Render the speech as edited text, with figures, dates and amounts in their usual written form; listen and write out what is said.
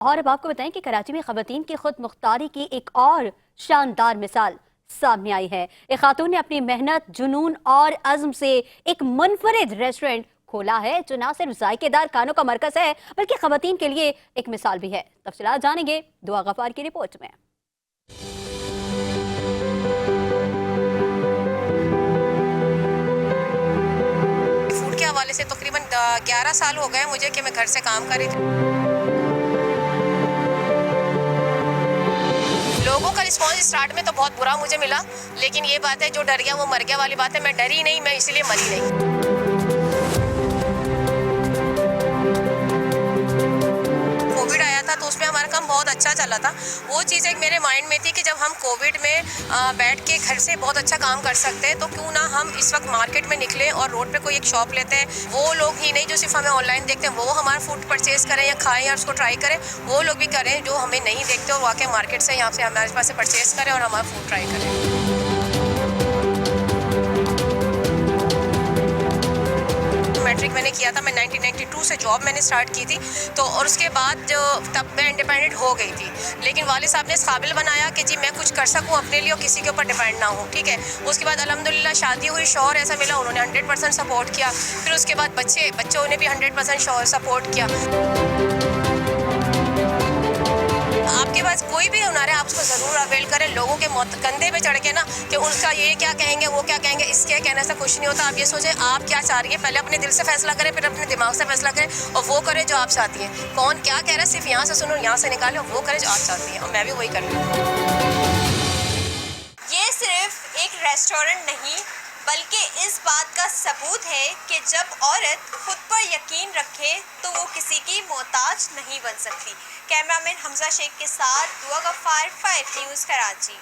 और अब आपको बताएं कि कराची में खवातीन की खुद मुख्तारी की एक और शानदार मिसाल सामने आई है। एक खातून ने अपनी मेहनत, जुनून और अज़्म से एक मुनफरिद रेस्टोरेंट खोला है जो ना सिर्फ जायकेदार खानों का मरकज है बल्कि खवातीन के लिए एक मिसाल भी है। तफसीलात जानेंगे दुआ गफार की रिपोर्ट में। फूड के हवाले से तकरीबन 11 साल हो गए मुझे कि मैं घर से काम कर रही थी। लोगों का रिस्पॉन्स स्टार्ट में तो बहुत बुरा मुझे मिला, लेकिन ये बात है जो डर गया वो मर गया वाली बात है। मैं डरी नहीं, मैं इसीलिए मरी नहीं। कोविड आया था तो उसमें हमारा काम बहुत अच्छा चला था। वो चीज़ एक मेरे माइंड में थी कि जब हम कोविड में बैठ के घर से बहुत अच्छा काम कर सकते हैं तो क्यों ना हम इस वक्त मार्केट में निकलें और रोड पे कोई एक शॉप लेते हैं। वो लोग ही नहीं जो सिर्फ हमें ऑनलाइन देखते हैं, वो हमारा फूड परचेज करें या खाएं या उसको ट्राई करें, वो लोग भी करें जो हमें नहीं देखते और वाकई मार्केट से यहाँ से हमारे पास से परचेज करें और हमारा फूड ट्राई करें। मैट्रिक मैंने किया था, मैं 1992 से जॉब मैंने स्टार्ट की थी तो, और उसके बाद जो तब मैं इंडिपेंडेंट हो गई थी, लेकिन वाले साहब ने इस काबिल बनाया कि जी मैं कुछ कर सकूं अपने लिए और किसी के ऊपर डिपेंड ना हूं। ठीक है, उसके बाद अल्हम्दुलिल्लाह शादी हुई, शौहर ऐसा मिला, उन्होंने 100% सपोर्ट किया। फिर उसके बाद बच्चों ने भी 100% सपोर्ट किया। आपके पास कोई भी हुनर है, आप उसको ज़रूर अवेल करें। लोगों के कंधे पे चढ़ के ना कि उनका ये क्या कहेंगे वो क्या कहेंगे, इसके कहने से कुछ नहीं होता। आप ये सोचें आप क्या चाह रही है, पहले अपने दिल से फैसला करें, फिर अपने दिमाग से फैसला करें और वो करें जो आप चाहती हैं। कौन क्या कह रहा है सिर्फ यहाँ से सुनो, यहाँ से निकालो, वो करें जो आप चाहती हैं और मैं भी वही कर रही हूँ। ये सिर्फ एक रेस्टोरेंट नहीं बल्कि इस बात का सबूत है कि जब औरत खुद पर यकीन रखे तो वो किसी की मोहताज नहीं बन सकती। कैमरामैन हमजा शेख के साथ दुआ गफ्फार, 5 न्यूज़, कराची।